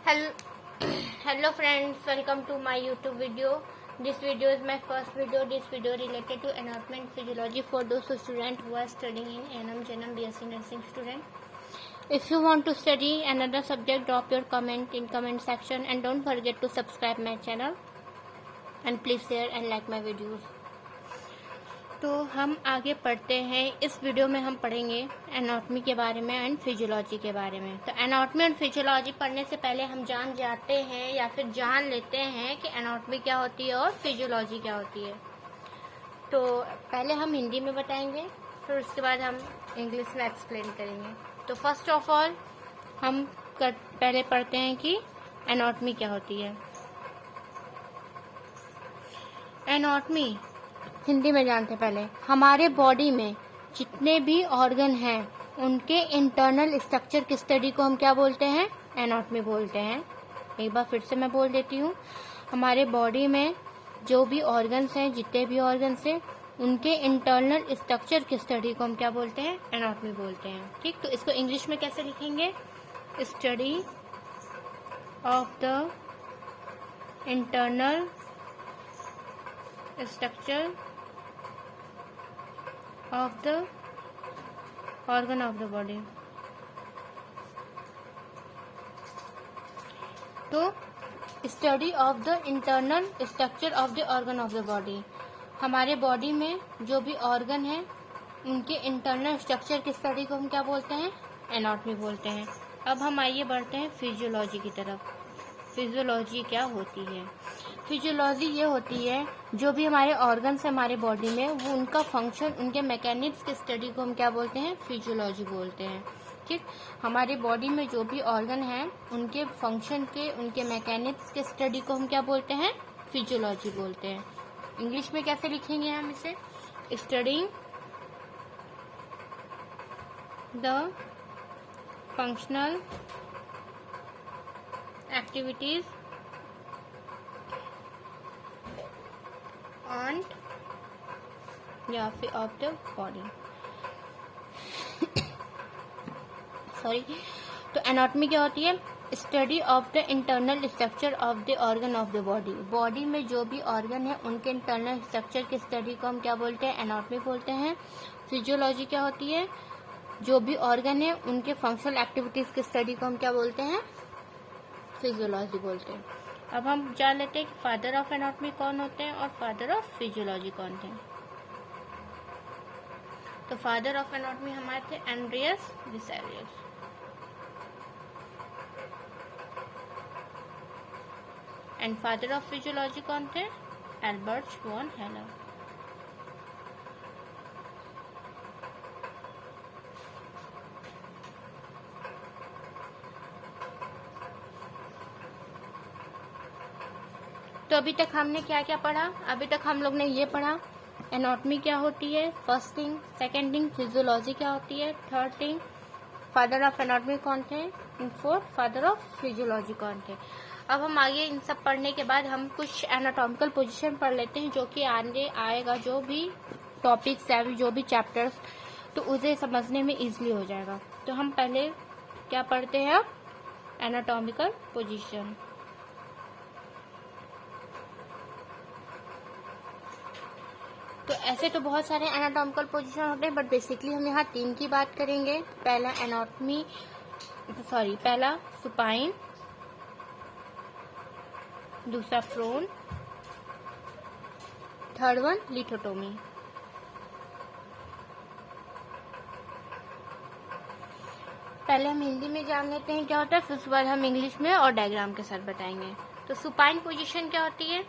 Hello, hello friends, welcome to my YouTube video. This video is my first video. This video related to anatomy and physiology for those students who are studying in ANM Janam BSc Nursing student. If you want to study another subject, drop your comment in comment section and don't forget to subscribe my channel and please share and like my videos. तो हम आगे पढ़ते हैं। इस video में हम पढ़ेंगे anatomy के बारे में एंड फिजियोलॉजी के बारे में। तो एनाटॉमी एंड फिजियोलॉजी पढ़ने से पहले हम जान जाते हैं या फिर जान लेते हैं कि एनाटॉमी क्या होती है और फिजियोलॉजी क्या होती है। तो पहले हम हिंदी में बताएंगे, फिर उसके बाद हम इंग्लिश में एक्सप्लेन करेंगे। तो फर्स्ट ऑफ ऑल हम पहले पढ़ते हैं कि एनाटॉमी क्या होती है। एनाटॉमी हिंदी में जानते पहले हमारे बॉडी में जितने भी ऑर्गन हैं उनके इंटरनल स्ट्रक्चर की स्टडी को हम क्या बोलते हैं? एनाटॉमी बोलते हैं। एक बार फिर से मैं बोल देती हूँ, हमारे बॉडी में जो भी ऑर्गन्स हैं, जितने भी ऑर्गन्स हैं, उनके इंटरनल स्ट्रक्चर की स्टडी को हम क्या बोलते हैं? एनाटॉमी बोलते हैं। ठीक, तो इसको इंग्लिश में कैसे लिखेंगे? Study of the internal structure of the organ of the body। तो study of the internal structure of the organ of the body, हमारे बॉडी में जो भी ऑर्गन है उनके इंटरनल स्ट्रक्चर की स्टडी को हम क्या बोलते हैं? एनाटॉमी बोलते हैं। अब हम आइए बढ़ते हैं फिजियोलॉजी की तरफ। फिजियोलॉजी क्या होती है? फिजियोलॉजी ये होती है जो भी हमारे ऑर्गन्स है हमारे बॉडी में, वो उनका फंक्शन, उनके मैकेनिक्स की स्टडी को हम क्या बोलते हैं? फिजियोलॉजी बोलते हैं। ठीक, हमारे बॉडी में जो भी ऑर्गन है उनके फंक्शन के, उनके मैकेनिक्स के स्टडी को हम क्या बोलते हैं? फिजियोलॉजी बोलते हैं। इंग्लिश में कैसे लिखेंगे हम इसे? Studying the functional activities and of the body। Sorry, तो एनाटॉमी क्या होती है? Study of the internal structure of the organ of the body. Body में जो भी ऑर्गन है उनके इंटरनल स्ट्रक्चर की स्टडी को हम क्या बोलते हैं? एनाटॉमी बोलते हैं। फिजियोलॉजी क्या होती है? जो भी ऑर्गन है उनके फंक्शनल एक्टिविटीज की स्टडी को हम क्या बोलते हैं? फिजियोलॉजी बोलते हैं। अब हम जान लेते हैं कि फादर ऑफ एनाटॉमी कौन होते हैं और फादर ऑफ फिजियोलॉजी कौन थे। तो फादर ऑफ एनाटॉमी हमारे थे Andreas Vesalius. And father of physiology कौन थे? Albert von Haller. तो अभी तक हमने क्या क्या पढ़ा? अभी तक हम लोग ने ये पढ़ा एनाटॉमी क्या होती है, first thing. Second thing physiology क्या होती है। Third thing father of anatomy कौन थे। And fourth father of physiology कौन थे। अब हम आगे इन सब पढ़ने के बाद हम कुछ एनाटॉमिकल पोजीशन पढ़ लेते हैं जो कि आगे आएगा, जो भी टॉपिक्स है, जो भी चैप्टर्स, तो उसे समझने में इजीली हो जाएगा। तो हम पहले क्या पढ़ते हैं? अब एनाटॉमिकल पोजीशन। तो ऐसे तो बहुत सारे एनाटॉमिकल पोजीशन होते हैं, बट बेसिकली हम यहाँ 3 की बात करेंगे। पहला सुपाइन, दूसरा प्रोन, थर्ड वन लिथोटोमी। पहले हम हिंदी में जान लेते हैं क्या होता है, फिर उसके बाद हम इंग्लिश में और डायग्राम के साथ बताएंगे। तो सुपाइन पोजीशन क्या होती है?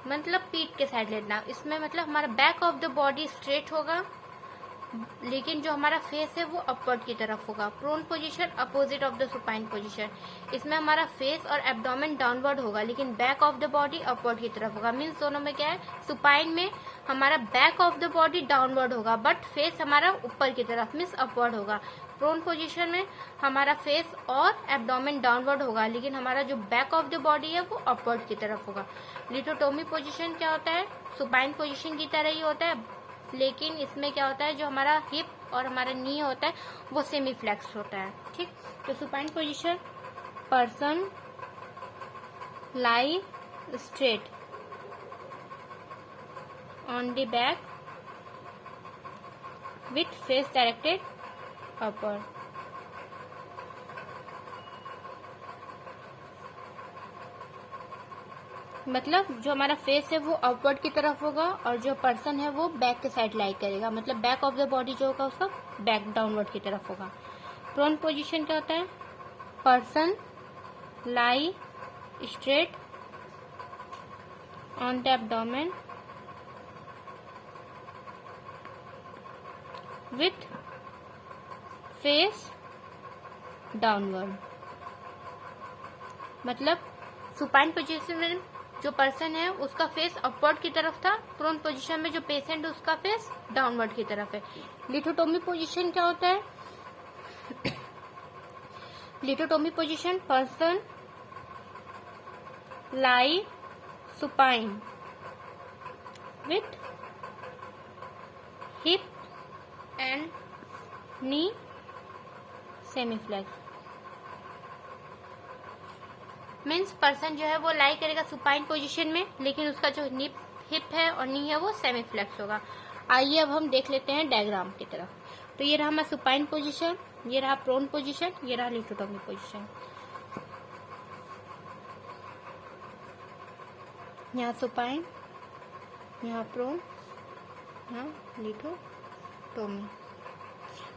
मतलब पीठ के साइड लेटना। इसमें मतलब हमारा back of the body straight होगा, लेकिन जो हमारा फेस है वो अपवर्ड की तरफ होगा। Prone position opposite of the supine position. इसमें हमारा फेस और एब्डोमेन डाउनवर्ड होगा, लेकिन back of the body upward की तरफ होगा। मीन्स दोनों में क्या है? सुपाइन में हमारा back of the body downward होगा, बट फेस हमारा ऊपर की तरफ मीन्स अपवर्ड होगा। प्रोन पोजीशन में हमारा फेस और एब्डोमेन डाउनवर्ड होगा, लेकिन हमारा जो बैक ऑफ द बॉडी है वो अपवर्ड की तरफ होगा। लिथोटोमी पोजीशन क्या होता है? सुपाइन पोजीशन की तरह ही होता है, लेकिन इसमें क्या होता है, जो हमारा हिप और हमारा नी होता है वो सेमी फ्लेक्स होता है। ठीक, तो supine position, person lie straight on the back with face directed upward. मतलब जो हमारा फेस है वो अपवर्ड की तरफ होगा और जो पर्सन है वो बैक के साइड लाई करेगा, मतलब बैक ऑफ द बॉडी जो होगा उसका बैक डाउनवर्ड की तरफ होगा। प्रोन पोजीशन क्या होता है? Person lie straight on the abdomen with face downward. मतलब सुपाइन पोजीशन में जो पर्सन है उसका फेस अपवर्ड की तरफ था, प्रोन पोजीशन में जो पेशेंट है उसका फेस डाउनवर्ड की तरफ है। लिथोटोमी पोजीशन क्या होता है? Lithotomy position person lie supine with hip and knee semiflex. Means person जो है वो लाई करेगा सुपाइन पोजीशन में, लेकिन उसका जो हिप है और नी है वो सेमी फ्लेक्स होगा। आइए अब हम देख लेते हैं डायग्राम की तरफ। तो ये रहा हमारा सुपाइन पोजीशन, ये रहा प्रोन पोजीशन, ये रहा लिथोटोमी पोजीशन। यहाँ सुपाइन, यहाँ प्रोन, यहाँ लिथोटोमी।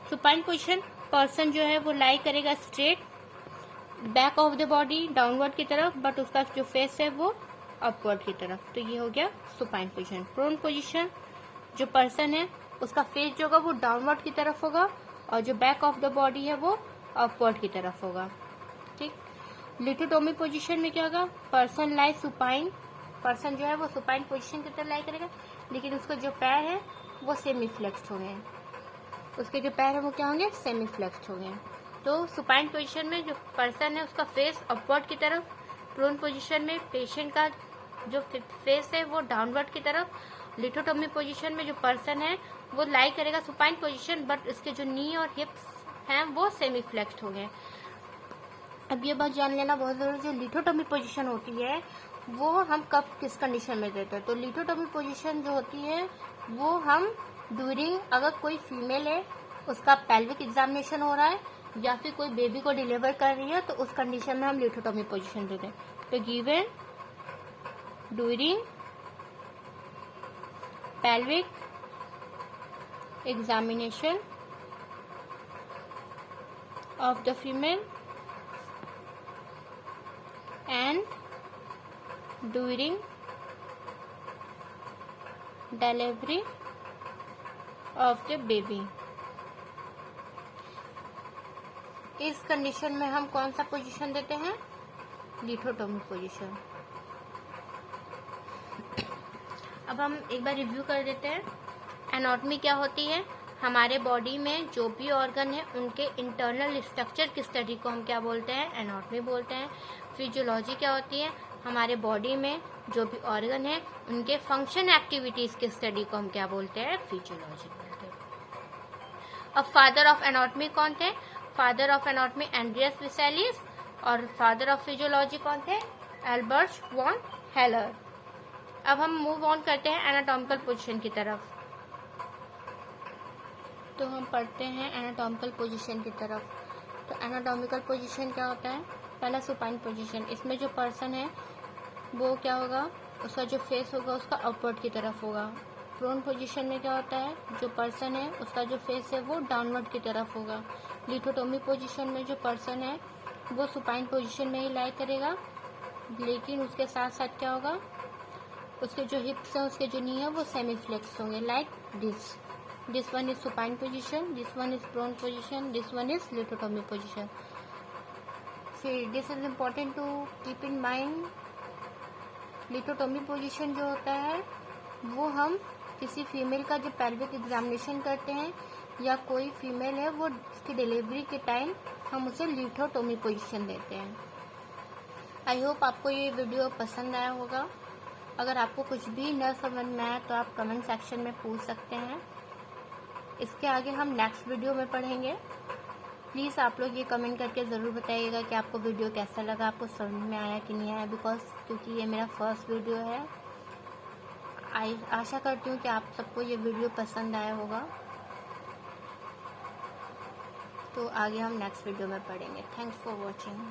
सुपाइन पोजीशन पर्सन जो है वो लाई करेगा straight back of the body downward की तरफ, बट उसका जो फेस है वो अपवर्ड की तरफ। तो ये हो गया सुपाइन पोजीशन। प्रोन पोजीशन जो पर्सन है उसका फेस जो होगा वो डाउनवर्ड की तरफ होगा और जो बैक ऑफ द बॉडी है वो अपवर्ड की तरफ होगा। ठीक। लिथोटोमी पोजीशन में क्या होगा? पर्सन लाई सुपाइन, पर्सन जो है वो सुपाइन पोजीशन की तरफ लाई करेगा, लेकिन उसका जो पैर है वो सेमी फ्लेक्स्ड हो गए, उसके जो पैर है वो क्या होंगे? सेमी फ्लेक्स्ड हो गए। तो सुपाइन पोजीशन में जो पर्सन है उसका फेस अपवर्ड की तरफ, प्रोन पोजीशन में पेशेंट का जो फेस है वो डाउनवर्ड की तरफ। लिथोटोमी पोजीशन में जो पर्सन है वो लाई करेगा सुपाइन पोजीशन, बट इसके जो नी और हिप्स हैं वो सेमी फ्लेक्स्ड हो गए। अब ये बात जान लेना बहुत जरूरी है, जो लिथोटोमी पोजीशन होती है वो हम कब किस कंडीशन में देते हैं? तो लिथोटोमी पोजीशन जो होती है वो हम ड्यूरिंग, अगर कोई फीमेल है उसका पेल्विक एग्जामिनेशन हो रहा है या फिर कोई बेबी को डिलीवर कर रही है तो उस कंडीशन में हम लिथोटोमी पोजीशन देते हैं। तो given during pelvic examination of the female and during delivery of the baby, इस कंडीशन में हम कौन सा पोजीशन देते हैं? Lithotomy position. अब हम एक बार रिव्यू कर देते हैं। एनाटॉमी क्या होती है? हमारे बॉडी में जो भी ऑर्गन है उनके इंटरनल स्ट्रक्चर की स्टडी को हम क्या बोलते हैं? एनाटॉमी बोलते हैं। फिजियोलॉजी क्या होती है? हमारे बॉडी में जो भी ऑर्गन है उनके फंक्शन एक्टिविटीज की स्टडी को हम क्या बोलते हैं? फिजियोलॉजी बोलते हैं। अब फादर ऑफ एनाटॉमी कौन थे? Father of anatomy Andreas Vesalius, और फादर ऑफ फिजियोलॉजी कौन थे? Albert von Haller. अब हम मूव ऑन करते हैं एनाटॉमिकल पोजीशन की तरफ। तो हम पढ़ते हैं एनाटॉमिकल पोजीशन की तरफ। तो एनाटॉमिकल पोजीशन क्या होता है? पहला सुपाइन पोजीशन, इसमें जो पर्सन है वो क्या होगा? उसका जो फेस होगा उसका अपवर्ड की तरफ होगा। प्रोन पोजीशन में क्या होता है? जो पर्सन है उसका जो फेस है वो डाउनवर्ड की तरफ होगा। लिथोटोमी पोजीशन में जो पर्सन है वो सुपाइन पोजीशन में ही लाई करेगा, लेकिन उसके साथ साथ क्या होगा? उसके जो हिप्स हैं उसके जो नी है वो सेमी फ्लेक्स होंगे, like this one is supine position, this one is prone position, this one is lithotomy position. फिर this is important to keep in mind, lithotomy position जो होता है वो हम किसी फीमेल का जब पेल्विक एग्जामिनेशन करते हैं या कोई फीमेल है वो उसकी डिलीवरी के टाइम हम उसे लिथोटोमी पोजीशन देते हैं। आई होप आपको ये वीडियो पसंद आया होगा। अगर आपको कुछ भी न समझ में आए तो आप कमेंट सेक्शन में पूछ सकते हैं। इसके आगे हम नेक्स्ट वीडियो में पढ़ेंगे। प्लीज़ आप लोग ये कमेंट करके ज़रूर बताइएगा कि आपको वीडियो कैसा लगा, आपको समझ में आया कि नहीं आया, बिकॉज क्योंकि ये मेरा फर्स्ट वीडियो है। आशा करती हूँ कि आप सबको ये वीडियो पसंद आया होगा। तो आगे हम नेक्स्ट वीडियो में पढ़ेंगे। Thanks for watching.